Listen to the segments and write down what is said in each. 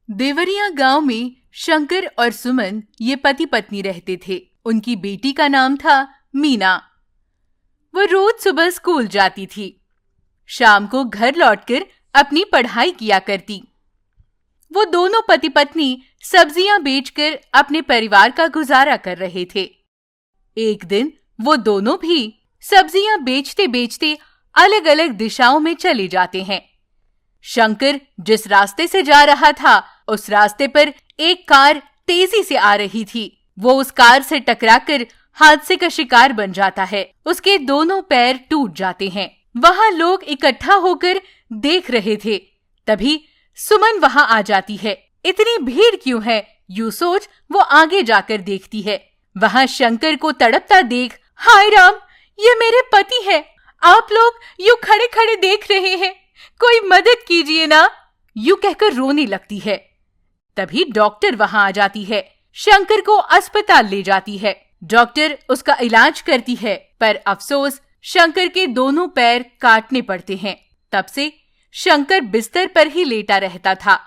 देवरिया गांव में शंकर और सुमन ये पति पत्नी रहते थे। उनकी बेटी का नाम था मीना। वो रोज सुबह स्कूल जाती थी, शाम को घर लौटकर अपनी पढ़ाई किया करती। वो दोनों पति पत्नी सब्जियां बेचकर अपने परिवार का गुजारा कर रहे थे। एक दिन वो दोनों भी सब्जियां बेचते बेचते अलग अलग दिशाओं में चले जाते हैं। शंकर जिस रास्ते से जा रहा था, उस रास्ते पर एक कार तेजी से आ रही थी। वो उस कार से टकराकर हादसे का शिकार बन जाता है। उसके दोनों पैर टूट जाते हैं। वहां लोग इकट्ठा होकर देख रहे थे। तभी सुमन वहां आ जाती है। इतनी भीड़ क्यों है, यूं सोच वो आगे जाकर देखती है। वहां शंकर को तड़पता देख, हाय राम, ये मेरे पति है। आप लोग यूं खड़े खड़े देख रहे हैं, कोई मदद कीजिए ना, यूं कहकर रोने लगती है। तभी डॉक्टर वहां आ जाती है। शंकर को अस्पताल ले जाती है। डॉक्टर उसका इलाज करती है, पर अफसोस शंकर के दोनों पैर काटने पड़ते हैं। तब से शंकर बिस्तर पर ही लेटा रहता था।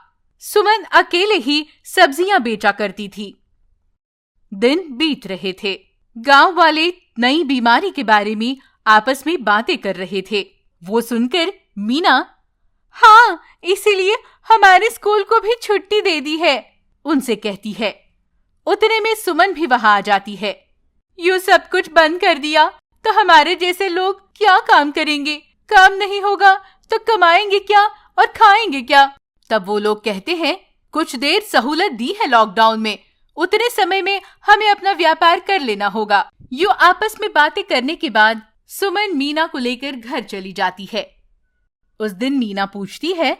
सुमन अकेले ही सब्जियां बेचा करती थी। दिन बीत रहे थे। गांव वाले नई बीमारी के बारे में आपस में बातें कर रहे थे। वो सुनकर मीना, हाँ, इसीलिए हमारे स्कूल को भी छुट्टी दे दी है, उनसे कहती है। उतने में सुमन भी वहां आ जाती है। यूं सब कुछ बंद कर दिया तो हमारे जैसे लोग क्या काम करेंगे? काम नहीं होगा तो कमाएंगे क्या और खाएंगे क्या? तब वो लोग कहते हैं, कुछ देर सहूलत दी है लॉकडाउन में, उतने समय में हमें अपना व्यापार कर लेना होगा। यूं आपस में बातें करने के बाद सुमन मीना को लेकर घर चली जाती है। उस दिन मीना पूछती है,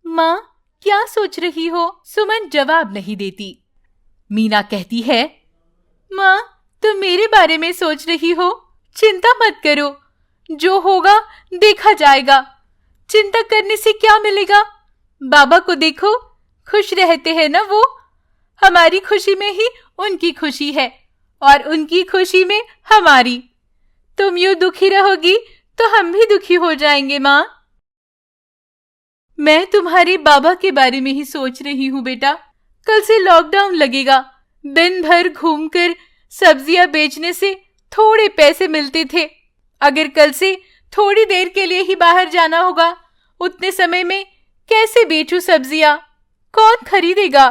माँ, क्या सोच रही हो? सुमन जवाब नहीं देती। मीना कहती है, माँ, तुम मेरे बारे में सोच रही हो? चिंता मत करो, जो होगा देखा जाएगा। चिंता करने से क्या मिलेगा? बाबा को देखो, खुश रहते हैं ना वो। हमारी खुशी में ही उनकी खुशी है और उनकी खुशी में हमारी। तुम यूं दुखी रहोगी तो हम भी दुखी हो जाएंगे माँ। मैं तुम्हारे बाबा के बारे में ही सोच रही हूँ बेटा। कल से लॉकडाउन लगेगा। दिन भर घूमकर सब्जियां बेचने से थोड़े पैसे मिलते थे। अगर कल से थोड़ी देर के लिए ही बाहर जाना होगा, उतने समय में कैसे बेचूं सब्जियां? कौन खरीदेगा?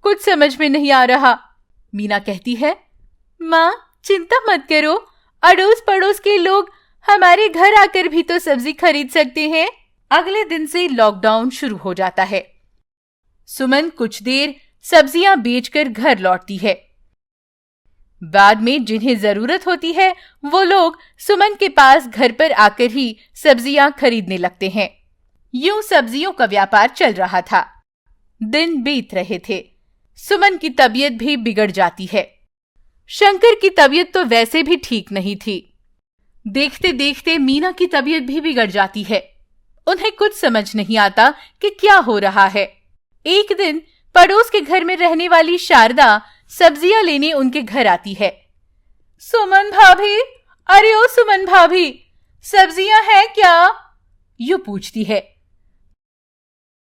कुछ समझ में नहीं आ रहा। मीना कहती है, माँ, चिंता मत करो, अड़ोस पड़ोस के लोग हमारे घर आकर भी तो सब्जी खरीद सकते हैं। अगले दिन से लॉकडाउन शुरू हो जाता है। सुमन कुछ देर सब्जियां बेचकर घर लौटती है। बाद में जिन्हें जरूरत होती है, वो लोग सुमन के पास घर पर आकर ही सब्जियां खरीदने लगते हैं। यूं सब्जियों का व्यापार चल रहा था। दिन बीत रहे थे। सुमन की तबीयत भी बिगड़ जाती है। शंकर की तबीयत तो वैसे भी ठीक नहीं थी। देखते देखते मीना की तबीयत भी बिगड़ जाती है। उन्हें कुछ समझ नहीं आता कि क्या हो रहा है। एक दिन पड़ोस के घर में रहने वाली शारदा सब्जियां लेने उनके घर आती है। सुमन भाभी, अरे ओ सुमन भाभी, सब्जियां हैं क्या? यूं पूछती है,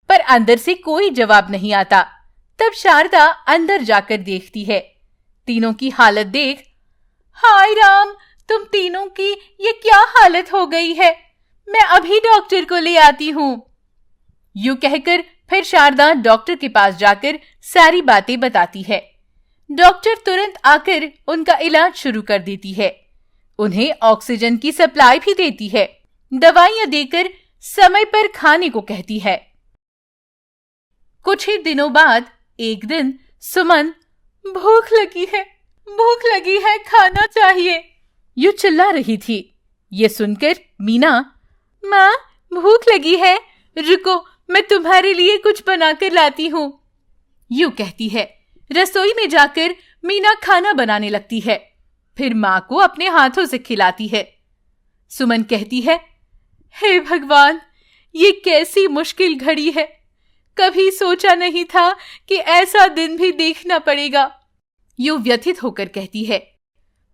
पर अंदर से कोई जवाब नहीं आता। तब शारदा अंदर जाकर देखती है। तीनों की हालत देख, हाय राम, तुम तीनों की ये क्या हालत हो गई है? मैं अभी डॉक्टर को ले आती हूँ। यूं कहकर फिर शारदा डॉक्टर के पास जाकर सारी बातें बताती है। डॉक्टर तुरंत आकर उनका इलाज शुरू कर देती है। उन्हें ऑक्सीजन की सप्लाई भी देती है। दवाइयां देकर समय पर खाने को कहती है। कुछ ही दिनों बाद एक दिन सुमन, भूख लगी है, खाना चाहिए, यूं चिल्ला रही थी। ये सुनकर मीना, माँ, भूख लगी है, रुको, मैं तुम्हारे लिए कुछ बनाकर लाती हूँ, यूं कहती है। रसोई में जाकर मीना खाना बनाने लगती है। फिर माँ को अपने हाथों से खिलाती है। सुमन कहती है, हे भगवान, ये कैसी मुश्किल घड़ी है। कभी सोचा नहीं था कि ऐसा दिन भी देखना पड़ेगा, यूं व्यथित होकर कहती है।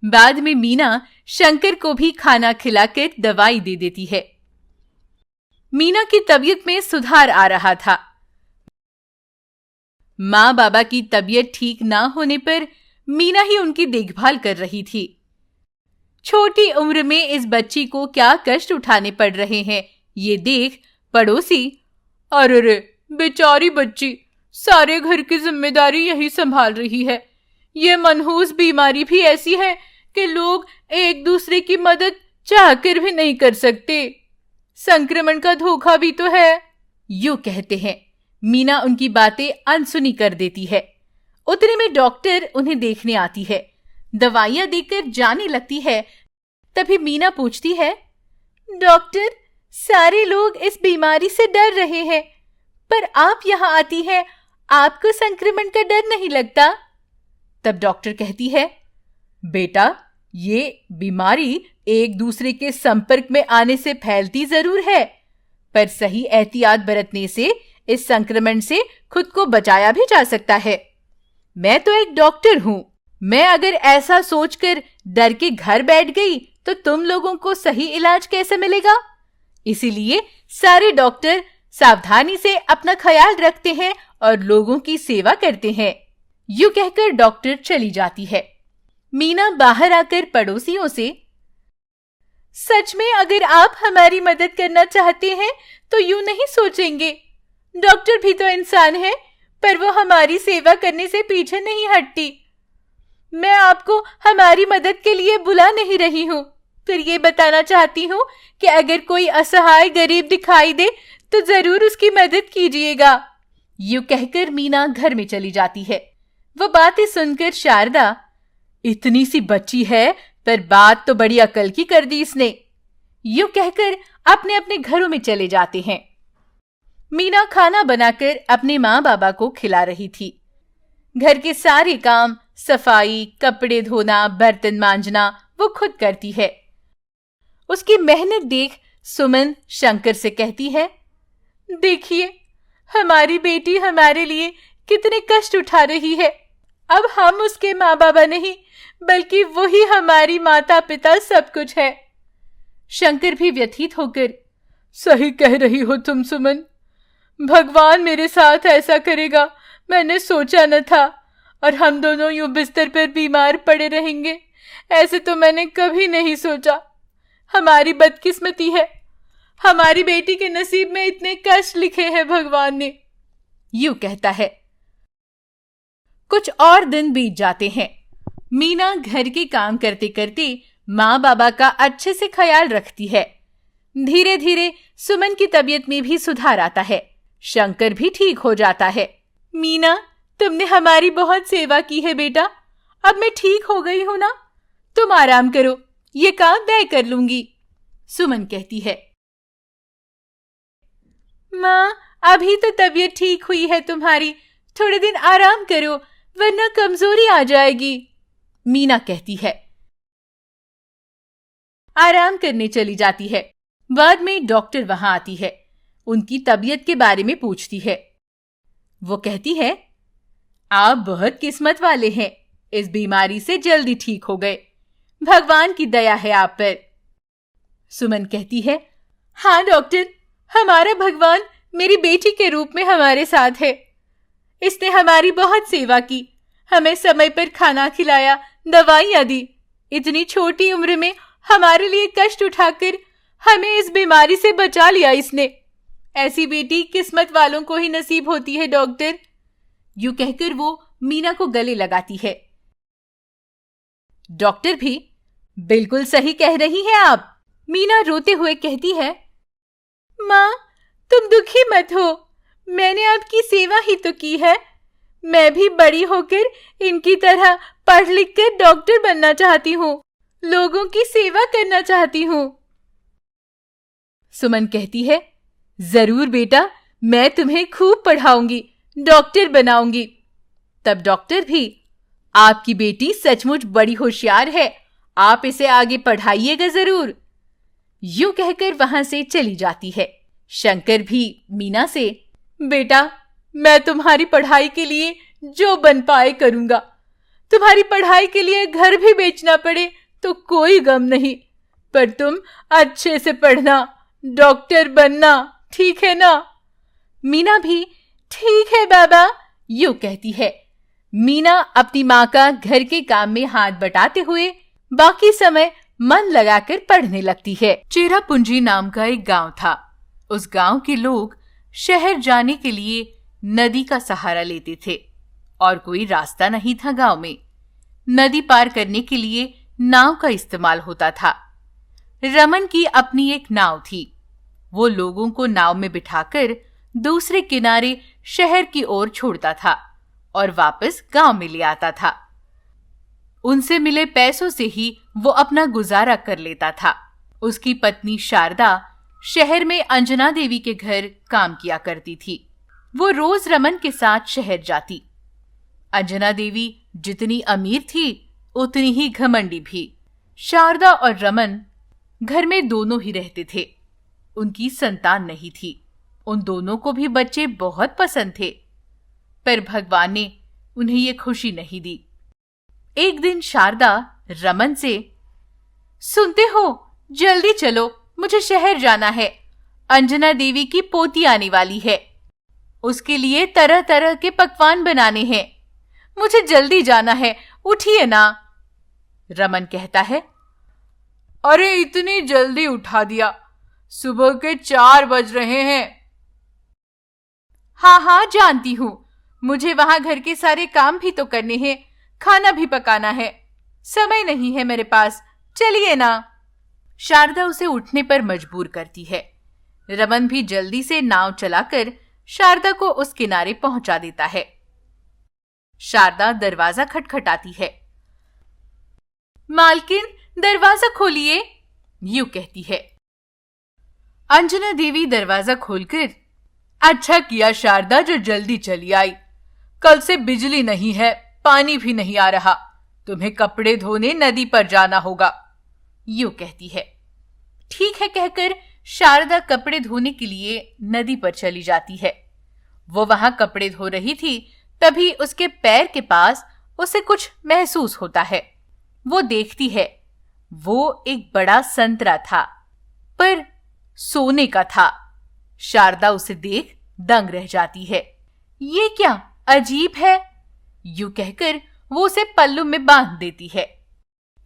बाद में मीना शंकर को भी खाना खिलाकर दवाई दे देती है। मीना की तबीयत में सुधार आ रहा था। माँ बाबा की तबीयत ठीक ना होने पर मीना ही उनकी देखभाल कर रही थी। छोटी उम्र में इस बच्ची को क्या कष्ट उठाने पड़ रहे हैं, ये देख पड़ोसी, अरे बेचारी बच्ची, सारे घर की जिम्मेदारी यही संभाल रही है। ये मनहूस बीमारी भी ऐसी है कि लोग एक दूसरे की मदद चाहकर भी नहीं कर सकते। संक्रमण का धोखा भी तो है, यूं कहते हैं। मीना उनकी बातें अनसुनी कर देती है। उतने में डॉक्टर उन्हें देखने आती है, दवाइयां देकर जाने लगती है। तभी मीना पूछती है, डॉक्टर, सारे लोग इस बीमारी से डर रहे हैं, पर आप यहाँ आती हैं, आपको संक्रमण का डर नहीं लगता? तब डॉक्टर कहती है, बेटा, ये बीमारी एक दूसरे के संपर्क में आने से फैलती जरूर है, पर सही एहतियात बरतने से इस संक्रमण से खुद को बचाया भी जा सकता है। मैं तो एक डॉक्टर हूं। मैं अगर ऐसा सोचकर डर के घर बैठ गई तो तुम लोगों को सही इलाज कैसे मिलेगा? इसीलिए सारे डॉक्टर सावधानी से अपना ख्याल रखते हैं और लोगों की सेवा करते हैं। यूं कहकर डॉक्टर चली जाती है। मीना बाहर आकर पड़ोसियों से, सच में अगर आप हमारी मदद करना चाहते हैं तो यूं नहीं सोचेंगे। डॉक्टर भी तो इंसान है, पर वो हमारी सेवा करने से पीछे नहीं हटती। मैं आपको हमारी मदद के लिए बुला नहीं रही हूँ, फिर ये बताना चाहती हूँ कि अगर कोई असहाय गरीब दिखाई दे तो जरूर उसकी मदद कीजिएगा। यूं कहकर मीना घर में चली जाती है। वो बातें सुनकर शारदा, इतनी सी बच्ची है पर बात तो बड़ी अकल की कर दी इसने, यूं कहकर अपने अपने घरों में चले जाते हैं। मीना खाना बनाकर अपने माँ बाबा को खिला रही थी। घर के सारे काम, सफाई, कपड़े धोना, बर्तन मांजना वो खुद करती है। उसकी मेहनत देख सुमन शंकर से कहती है, देखिए, हमारी बेटी हमारे लिए कितने कष्ट उठा रही है। अब हम उसके माँ बाबा नहीं, बल्कि वही हमारी माता पिता सब कुछ है। शंकर भी व्यथित होकर, सही कह रही हो तुम सुमन, भगवान मेरे साथ ऐसा करेगा मैंने सोचा न था, और हम दोनों यूं बिस्तर पर बीमार पड़े रहेंगे, ऐसे तो मैंने कभी नहीं सोचा। हमारी बदकिस्मती है, हमारी बेटी के नसीब में इतने कष्ट लिखे हैं भगवान ने, यूं कहता है। कुछ और दिन बीत जाते हैं। मीना घर के काम करते करते माँ बाबा का अच्छे से ख्याल रखती है। धीरे धीरे सुमन की तबीयत में भी सुधार आता है। शंकर भी ठीक हो जाता है। मीना, तुमने हमारी बहुत सेवा की है बेटा, अब मैं ठीक हो गई हूं ना, तुम आराम करो, ये काम मैं कर लूंगी, सुमन कहती है। माँ, अभी तो तबीयत ठीक हुई है तुम्हारी, थोड़े दिन आराम करो वरना कमजोरी आ जाएगी, मीना कहती है। आराम करने चली जाती है। बाद में डॉक्टर वहां आती है, उनकी तबीयत के बारे में पूछती है। वो कहती है, आप बहुत किस्मत वाले हैं, इस बीमारी से जल्दी ठीक हो गए, भगवान की दया है आप पर। सुमन कहती है, हाँ डॉक्टर, हमारा भगवान मेरी बेटी के रूप में हमारे साथ है। इसने हमारी बहुत सेवा की, हमें समय पर खाना खिलाया, दवाइयां दी। इतनी छोटी उम्र में हमारे लिए कष्ट उठाकर हमें इस बीमारी से बचा लिया इसने। ऐसी बेटी किस्मत वालों को ही नसीब होती है डॉक्टर, यूं कहकर वो मीना को गले लगाती है। डॉक्टर भी, बिल्कुल सही कह रही हैं आप, मीना रोते हुए कहती है। माँ, तुम दुखी मत हो, मैंने आपकी सेवा ही तो की है। मैं भी बड़ी होकर इनकी तरह पढ़ लिख कर डॉक्टर बनना चाहती हूँ, लोगों की सेवा करना चाहती हूँ। सुमन कहती है, जरूर बेटा, मैं तुम्हें खूब पढ़ाऊंगी, डॉक्टर बनाऊंगी। तब डॉक्टर भी, आपकी बेटी सचमुच बड़ी होशियार है, आप इसे आगे पढ़ाइएगा जरूर, यूं कहकर वहां से चली जाती है। शंकर भी मीना से, बेटा, मैं तुम्हारी पढ़ाई के लिए जो बन पाए करूंगा, तुम्हारी पढ़ाई के लिए घर भी बेचना पड़े तो कोई गम नहीं, पर तुम अच्छे से पढ़ना, डॉक्टर बनना, ठीक है ना? मीना भी, ठीक है बाबा, यूं कहती है। मीना अपनी माँ का घर के काम में हाथ बटाते हुए बाकी समय मन लगाकर पढ़ने लगती है। चेरापूंजी नाम का एक गांव था। उस गांव के लोग शहर जाने के लिए नदी का सहारा लेते थे और कोई रास्ता नहीं था। गांव में नदी पार करने के लिए नाव का इस्तेमाल होता था। रमन की अपनी एक नाव थी। वो लोगों को नाव में बिठाकर दूसरे किनारे शहर की ओर छोड़ता था और वापस गांव में ले आता था। उनसे मिले पैसों से ही वो अपना गुजारा कर लेता था। उसकी पत्नी शारदा शहर में अंजना देवी के घर काम किया करती थी। वो रोज रमन के साथ शहर जाती। अंजना देवी जितनी अमीर थी उतनी ही घमंडी भी। शारदा और रमन घर में दोनों ही रहते थे। उनकी संतान नहीं थी। उन दोनों को भी बच्चे बहुत पसंद थे, पर भगवान ने उन्हें ये खुशी नहीं दी। एक दिन शारदा रमन से, सुनते हो, जल्दी चलो, मुझे शहर जाना है। अंजना देवी की पोती आने वाली है। उसके लिए तरह तरह के पकवान बनाने हैं। मुझे जल्दी जाना है, उठिए ना। रमन कहता है, अरे इतनी जल्दी उठा दिया, सुबह के 4 बज रहे हैं। हाँ, जानती हूँ। मुझे वहां घर के सारे काम भी तो करने हैं, खाना भी पकाना है। समय नहीं है मेरे पास, चलिए ना। शारदा उसे उठने पर मजबूर करती है। रमन भी जल्दी से नाव चलाकर शारदा को उस किनारे पहुंचा देता है। शारदा दरवाजा खटखटाती है। मालकिन, दरवाजा खोलिए, यूं कहती है। अंजना देवी दरवाजा खोलकर, अच्छा किया शारदा जो जल्दी चली आई। कल से बिजली नहीं है, पानी भी नहीं आ रहा। तुम्हें कपड़े धोने नदी पर जाना होगा, यूं कहती है। ठीक है कहकर शारदा कपड़े धोने के लिए नदी पर चली जाती है। वो वहां कपड़े धो रही थी, तभी उसके पैर के पास उसे कुछ महसूस होता है। वो देखती है, वो एक बड़ा संतरा था, पर सोने का था। शारदा उसे देख दंग रह जाती है। ये क्या अजीब है, यूं कहकर वो उसे पल्लू में बांध देती है।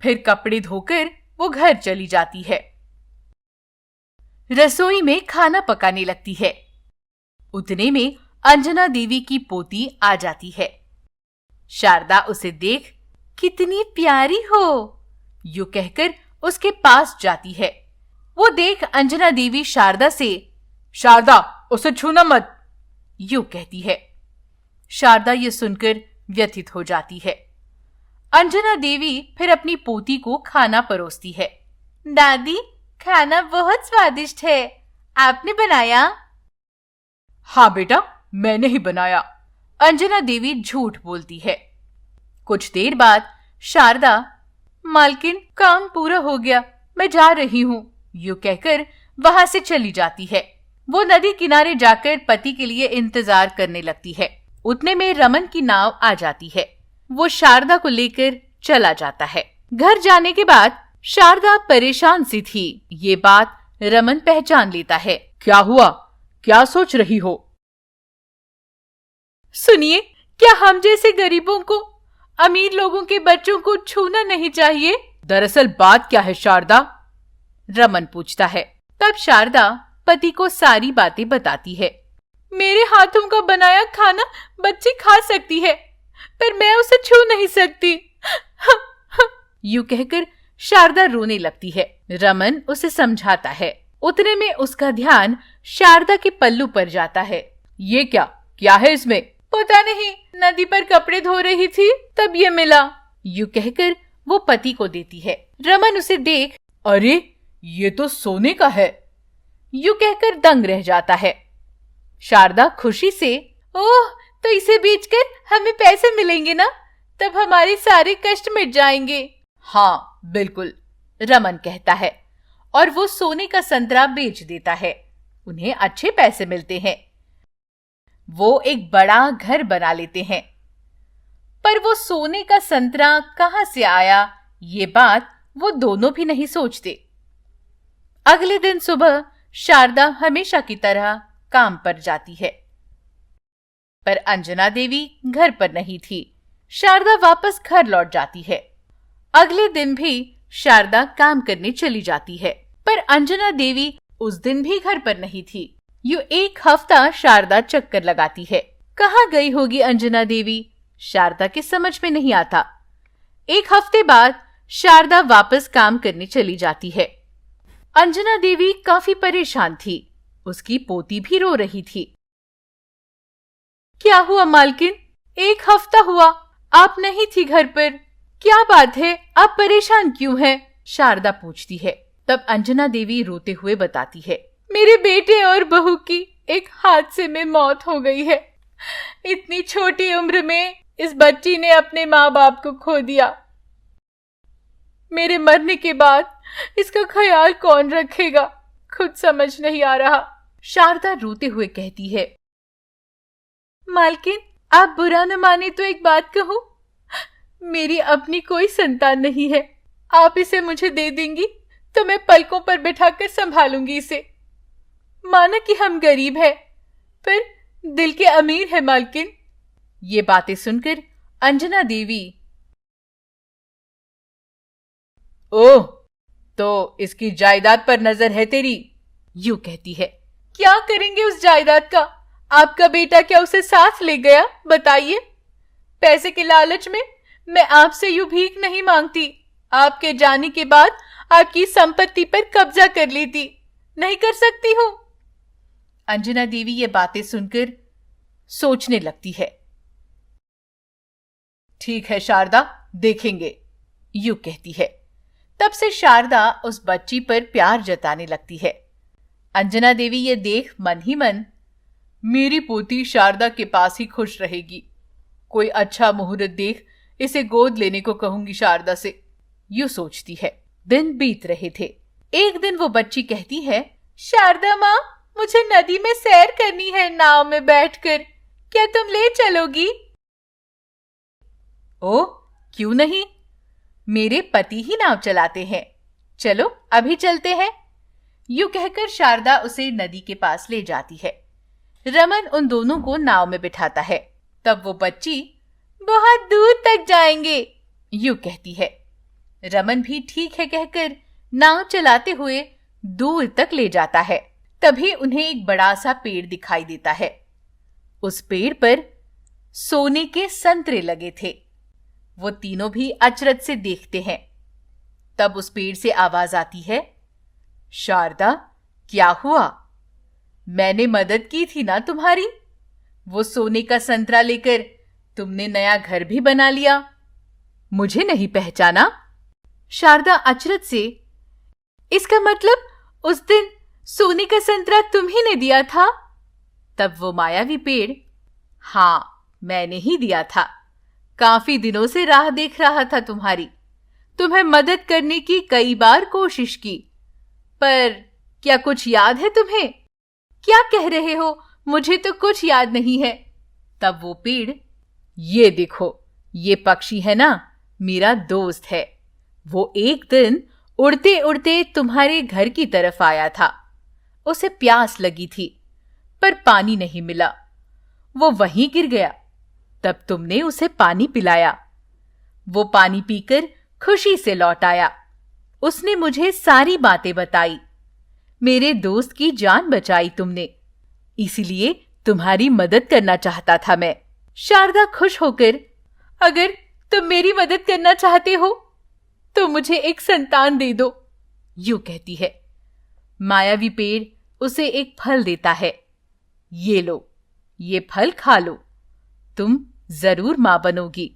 फिर कपड़े धोकर वो घर चली जाती है। रसोई में खाना पकाने लगती है। उतने में अंजना देवी की पोती आ जाती है। शारदा उसे देख, कितनी प्यारी हो, यूं कहकर उसके पास जाती है। वो देख अंजना देवी शारदा से, शारदा उसे छूना मत, यूं कहती है। शारदा ये सुनकर व्यथित हो जाती है। अंजना देवी फिर अपनी पोती को खाना परोसती है। दादी, खाना बहुत स्वादिष्ट है, आपने बनाया? हाँ बेटा, मैंने ही बनाया, अंजना देवी झूठ बोलती है। कुछ देर बाद शारदा, मालकिन काम पूरा हो गया, मैं जा रही हूँ, यूं कहकर वहां से चली जाती है। वो नदी किनारे जाकर पति के लिए इंतजार करने लगती है। उतने में रमन की नाव आ जाती है। वो शारदा को लेकर चला जाता है। घर जाने के बाद शारदा परेशान सी थी। ये बात रमन पहचान लेता है। क्या हुआ, क्या सोच रही हो? सुनिए, क्या हम जैसे गरीबों को अमीर लोगों के बच्चों को छूना नहीं चाहिए? दरअसल बात क्या है शारदा? रमन पूछता है। तब शारदा पति को सारी बातें बताती है। मेरे हाथों का बनाया खाना बच्ची खा सकती है, पर मैं उसे छू नहीं सकती, यूं कहकर शारदा रोने लगती है। रमन उसे समझाता है। उतने में उसका ध्यान शारदा के पल्लू पर जाता है। ये क्या है इसमें? पता नहीं, नदी पर कपड़े धो रही थी, तब ये मिला, यूं कहकर वो पति को देती है। रमन उसे देख, अरे ये तो सोने का है, यूं कहकर दंग रह जाता है। शारदा खुशी से, ओह, तो इसे बेचकर हमें पैसे मिलेंगे ना, तब हमारे सारे कष्ट मिट जाएंगे। हाँ बिल्कुल, रमन कहता है, और वो सोने का संतरा बेच देता है। उन्हें अच्छे पैसे मिलते हैं। वो एक बड़ा घर बना लेते हैं। पर वो सोने का संतरा कहां से आया, ये बात वो दोनों भी नहीं सोचते। अगले दिन सुबह शारदा हमेशा की तरह काम पर जाती है। पर अंजना देवी घर पर नहीं थी। शारदा वापस घर लौट जाती है। अगले दिन भी शारदा काम करने चली जाती है, पर अंजना देवी उस दिन भी घर पर नहीं थी। यूं एक हफ्ता शारदा चक्कर लगाती है। कहाँ गई होगी अंजना देवी, शारदा के समझ में नहीं आता। एक हफ्ते बाद शारदा वापस काम करने चली जाती है। अंजना देवी काफी परेशान थी। उसकी पोती भी रो रही थी। क्या हुआ मालकिन, एक हफ्ता हुआ आप नहीं थी घर पर, क्या बात है, आप परेशान क्यों हैं? शारदा पूछती है। तब अंजना देवी रोते हुए बताती है, मेरे बेटे और बहू की एक हादसे में मौत हो गई है। इतनी छोटी उम्र में इस बच्ची ने अपने माँ बाप को खो दिया। मेरे मरने के बाद इसका ख्याल कौन रखेगा, खुद समझ नहीं आ रहा। शारदा रोते हुए कहती है, मालकिन आप बुरा न माने तो एक बात कहूं, मेरी अपनी कोई संतान नहीं है। आप इसे मुझे दे देंगी तो मैं पलकों पर बिठाकर संभालूंगी इसे। माना कि हम गरीब हैं, पर दिल के अमीर है मालकिन। ये बातें सुनकर अंजना देवी, ओह, तो इसकी जायदाद पर नजर है तेरी, यूं कहती है। क्या करेंगे उस जायदाद का? आपका बेटा क्या उसे साथ ले गया? बताइए। पैसे के लालच में मैं आपसे यूं भीख नहीं मांगती। आपके जाने के बाद आपकी संपत्ति पर कब्जा कर लेती, नहीं कर सकती हूं। अंजना देवी ये बातें सुनकर सोचने लगती है। ठीक है शारदा, देखेंगे, यूं कहती है। तब से शारदा उस बच्ची पर प्यार जताने लगती है। अंजना देवी ये देख मन ही मन मेरी पोती शारदा के पास ही खुश रहेगी। कोई अच्छा मुहूर्त देख इसे गोद लेने को कहूंगी शारदा से, यूं सोचती है। दिन बीत रहे थे। एक दिन वो बच्ची कहती है, शारदा माँ, मुझे नदी में सैर करनी है नाव में बैठकर, क्या तुम ले चलोगी? ओह, क्यों नहीं, मेरे पति ही नाव चलाते हैं, चलो अभी चलते हैं। यूं कहकर शारदा उसे नदी के पास ले जाती है। रमन उन दोनों को नाव में बिठाता है। तब वो बच्ची, बहुत दूर तक जाएंगे, यूं कहती है। रमन भी ठीक है कहकर नाव चलाते हुए दूर तक ले जाता है। तभी उन्हें एक बड़ा सा पेड़ दिखाई देता है। उस पेड़ पर सोने के संतरे लगे थे। वो तीनों भी अचरज से देखते हैं। तब उस पेड़ से आवाज आती है, शारदा, क्या हुआ? मैंने मदद की थी ना तुम्हारी। वो सोने का संतरा लेकर तुमने नया घर भी बना लिया। मुझे नहीं पहचाना? शारदा अचरज से, इसका मतलब उस दिन सोने का संतरा तुम्ही ने दिया था? तब वो मायावी पेड़, हां, मैंने ही दिया था। काफी दिनों से राह देख रहा था तुम्हें मदद करने की कई बार कोशिश की, पर क्या कुछ याद है तुम्हें? क्या कह रहे हो, मुझे तो कुछ याद नहीं है। तब वो पेड़, ये देखो, ये पक्षी है ना, मेरा दोस्त है। वो एक दिन उड़ते उड़ते तुम्हारे घर की तरफ आया था। उसे प्यास लगी थी, पर पानी नहीं मिला। वो वहीं गिर गया। तब तुमने उसे पानी पिलाया। वो पानी पीकर खुशी से लौट आया। उसने मुझे सारी बातें बताई। मेरे दोस्त की जान बचाई तुमने, इसीलिए तुम्हारी मदद करना चाहता था मैं। शारदा खुश होकर, अगर तुम मेरी मदद करना चाहते हो तो मुझे एक संतान दे दो, यूं कहती है। मायावी पेड़ उसे एक फल देता है। ये लो, ये फल खा लो, तुम जरूर मां बनोगी।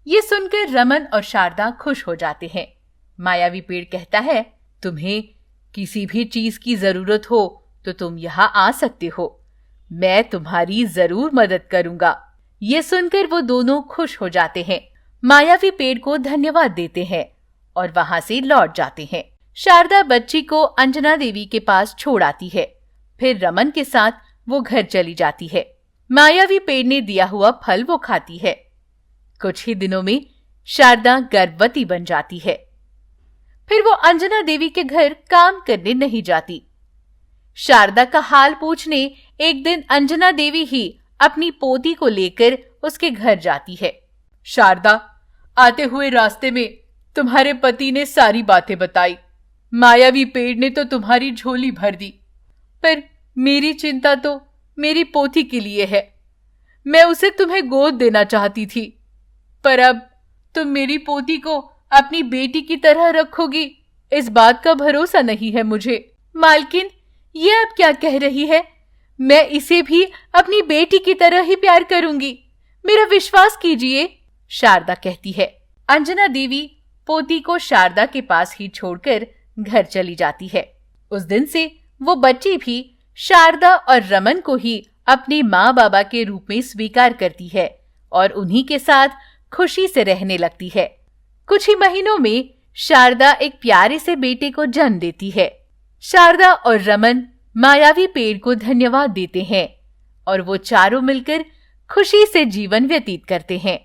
ये सुनकर रमन और शारदा खुश हो जाते हैं। मायावी पेड़ कहता है, तुम्हें किसी भी चीज की जरूरत हो तो तुम यहां आ सकते हो, मैं तुम्हारी जरूर मदद करूंगा। ये सुनकर वो दोनों खुश हो जाते हैं। मायावी पेड़ को धन्यवाद देते हैं और वहां से लौट जाते हैं। शारदा बच्ची को अंजना देवी के पास छोड़ आती है। फिर रमन के साथ वो घर चली जाती है। मायावी पेड़ ने दिया हुआ फल वो खाती है। कुछ ही दिनों में शारदा गर्भवती बन जाती है। फिर वो अंजना देवी के घर काम करने नहीं जाती। शारदा का हाल पूछने एक दिन अंजना देवी ही अपनी पोती को लेकर उसके घर जाती है। शारदा, आते हुए रास्ते में तुम्हारे पति ने सारी बातें बताई। मायावी पेड़ ने तो तुम्हारी झोली भर दी, पर मेरी चिंता तो मेरी पोती के लिए है। मैं उसे तुम्हें गोद देना चाहती थी, पर अब तुम मेरी पोती को अपनी बेटी की तरह रखोगी, इस बात का भरोसा नहीं है मुझे। मालकिन, ये अब क्या कह रही है? मैं इसे भी अपनी बेटी की तरह ही प्यार करूंगी, मेरा विश्वास कीजिए, शारदा कहती है। अंजना देवी पोती को शारदा के पास ही छोड़कर घर चली जाती है। उस दिन से वो बच्ची भी शारदा और रमन को ही अपने माँ बाबा के रूप में स्वीकार करती है और उन्हीं के साथ खुशी से रहने लगती है। कुछ ही महीनों में शारदा एक प्यारे से बेटे को जन्म देती है। शारदा और रमन मायावी पेड़ को धन्यवाद देते हैं और वो चारों मिलकर खुशी से जीवन व्यतीत करते हैं।